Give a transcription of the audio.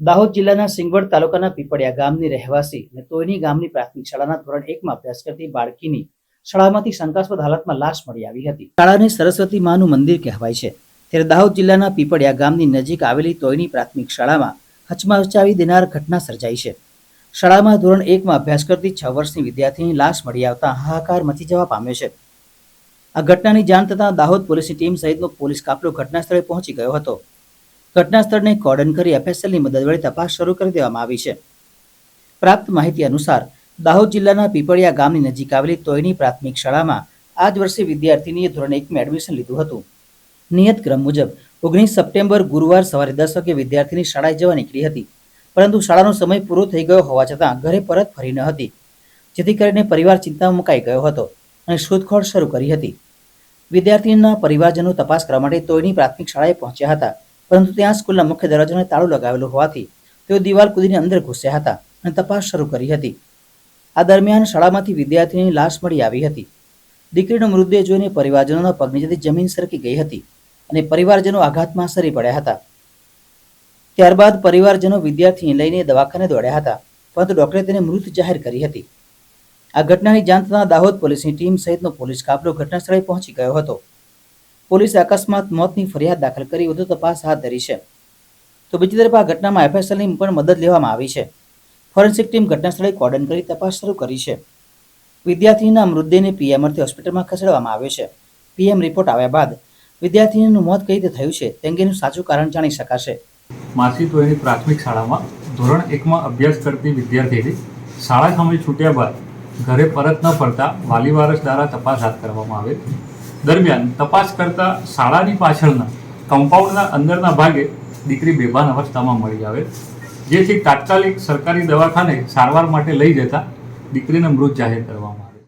દાહોદ જિલ્લાના સિંગવડ તાલુકાના પીપળિયા ગામની રહેવાસી અને તોયની ગામની પ્રાથમિક શાળાના ધોરણ 1માં અભ્યાસ કરતી બાળકીની શાળામાંથી શંકાસ્પદ હાલતમાં લાશ મળી આવી હતી। શાળાને સરસ્વતી માનું મંદિર કહેવાય છે, ત્યારે દાહોદ જિલ્લાના પીપળિયા ગામની નજીક આવેલી તોયની પ્રાથમિક શાળામાં હચમચાવી દેનાર ઘટના સર્જાઈ છે। શાળામાં ધોરણ 1માં અભ્યાસ કરતી 6 વર્ષની વિદ્યાર્થીની લાશ મળી આવતા હાહાકાર મચી જવા પામ્યો છે। આ ઘટનાની જાણ થતાં દાહોદ પોલીસની ટીમ સહિતનો પોલીસ કાફલો ઘટના સ્થળે પહોંચી ગયો હતો। ઘટના સ્થળને કોર્ડન કરી એફએસએલની મદદ વડે તપાસ શરૂ કરી દેવામાં આવી છે। પ્રાપ્ત માહિતી અનુસાર દાહોદ જિલ્લાના પીપળિયા ગામની નજીક આવેલી તોયની પ્રાથમિક શાળામાં આ જ વર્ષે વિદ્યાર્થીનીએ ધોરણ 1માં એડમિશન લીધું હતું। નિયત ક્રમ મુજબ 19 સપ્ટેમ્બર ગુરુવાર સવારે 10 વાગે વિદ્યાર્થીની શાળાએ જવા નીકળી હતી, પરંતુ શાળાનો સમય પૂરો થઈ ગયો હોવા છતાં ઘરે પરત ફરી ન હતી, જેથી કરીને પરિવાર ચિંતામાં મુકાઈ ગયો હતો અને શોધખોળ શરૂ કરી હતી। વિદ્યાર્થીના પરિવારજનો તપાસ કરવા માટે તોયની પ્રાથમિક શાળાએ પહોંચ્યા હતા, પરંતુ ત્યાં સ્કૂલના મુખ્ય દરવાજાને તાળું લગાવેલું હોવાથી તેઓ દિવાલ કૂદીને અંદર ઘૂસ્યા હતા અને તપાસ શરૂ કરી હતી। આ દરમિયાન શાળામાંથી વિદ્યાર્થીની લાશ મળી આવી હતી। દીકરીનો મૃતદેહ જોઈને પરિવારજનોના પગ નીચેથી જમીન સરકી ગઈ હતી અને પરિવારજનો આઘાતમાં સરી પડ્યા હતા। ત્યારબાદ પરિવારજનો વિદ્યાર્થીને લઈને દવાખાને દોડ્યા હતા, પરંતુ ડોક્ટરે તેને મૃત જાહેર કરી હતી। આ ઘટનાની જાણ થતાં દાહોદ પોલીસની ટીમ સહિતનો પોલીસ કાફલો ઘટના સ્થળે પહોંચી ગયો હતો। પોલીસે અકસ્માત મોતની ફરિયાદ દાખલ કરી વધુ તપાસ હાથ ધરી છે। તો બીજી તરફ આ ઘટનામાં એફએસએલની પણ મદદ લેવામાં આવી છે। ફોરેન્સિક ટીમ ઘટના સ્થળે કોર્ડન કરી તપાસ શરૂ કરી છે। વિદ્યાર્થીના મૃતદેહને પીએમ અર્થે હોસ્પિટલમાં ખસેડવામાં આવ્યો છે। પીએમ રિપોર્ટ આવ્યા બાદ વિદ્યાર્થીનું મોત કઈ રીતે થયું છે તે અંગેનું સાચું કારણ જાણી શકાશે। માસી તોયની પ્રાથમિક શાળામાં ધોરણ 1માં અભ્યાસ કરતી વિદ્યાર્થીની શાળા સમય છૂટ્યા બાદ ઘરે પરત ન ફરતા વાલી વારસ દ્વારા તપાસ હાથ કરવામાં આવે। દરમિયાન તપાસ કરતા શાળાની પાછળના કમ્પાઉન્ડના અંદરના ભાગે દીકરી બેભાન અવસ્થામાં મળી આવે, જેથી તાત્કાલિક સરકારી દવાખાને સારવાર માટે લઈ જતા દીકરીને મૃત જાહેર કરવામાં આવે।